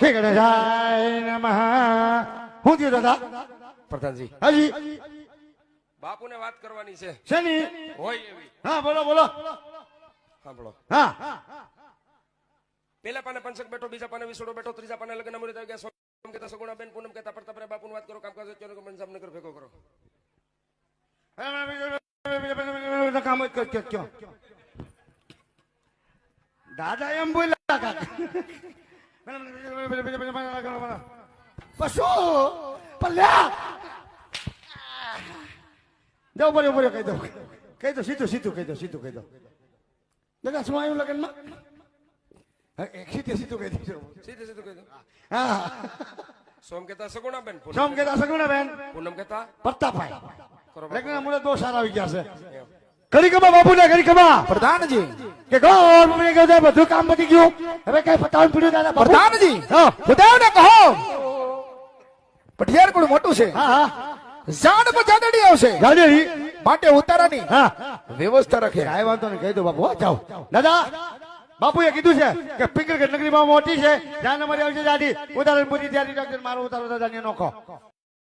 શ્રી ગણેશાય નમઃ. હું થયું દાદા? પ્રધાનજી હાજી. બાપુને વાત કરવાની છે. શેની? હોય એવી. હા બોલો બોલો. સાંભળો. હા પેલા પાને પંચક બેઠો, બીજા પાને વિસોડો બેઠો, ત્રીજા પાને લગ્ન મુહૂર્ત આવી ગયા. સોમ કહેતા સગુણા બેન, પૂનમ કહેતા પ્રતાપરે બાપુની વાત કરો. કામકાજ ચોરો મન સામનગર ભેગો કરો. કામ જ ક્યો દાદા એમ બોલ્યા કાકા. પશુ પલ્યા દો બોલ્યો બોલ્યો કહી દો સીધું કહી દો દાદા શું આવ્યું લગ્નમાં? સીધું કહી દો. સીધે સીધું કહી દો. હા સોમ કહેતા સગુણા બેન, સોમ કહેતા સગુણા બેન, પૂનમ કહેતા પ્રતાપભાઈ. કરો. લગ્ન મુહૂર્ત બહુ સારા આવી ગયા છે. ઘડી કમા બાપુ ને ઘડી કમા પ્રધાનજી કે ગોળ મને કહ્યું છે બધું કામ પતી ગયું, હવે કઈ પતાવવાનું પડ્યું દાદા? પ્રધાનજી હા બધાને કહો પટિયાર કોઈ મોટું છે, હા હા જાણ પર જાદડી આવશે, ગાડી માટે ઉતારાની હા વ્યવસ્થા રાખે. કાંઈ વાંધો નહીં કહી દો બાપુ. હો જાઓ દાદા. બાપુએ કીધું છે કે પિંગલગઢ નગરીમાં મોટી છે, જ્યાં અમારી આવશે જાડી ઉતારણ પૂરી ત્યાંથી ડોક્ટર મારો ઉતારો દાદા ને નોખો.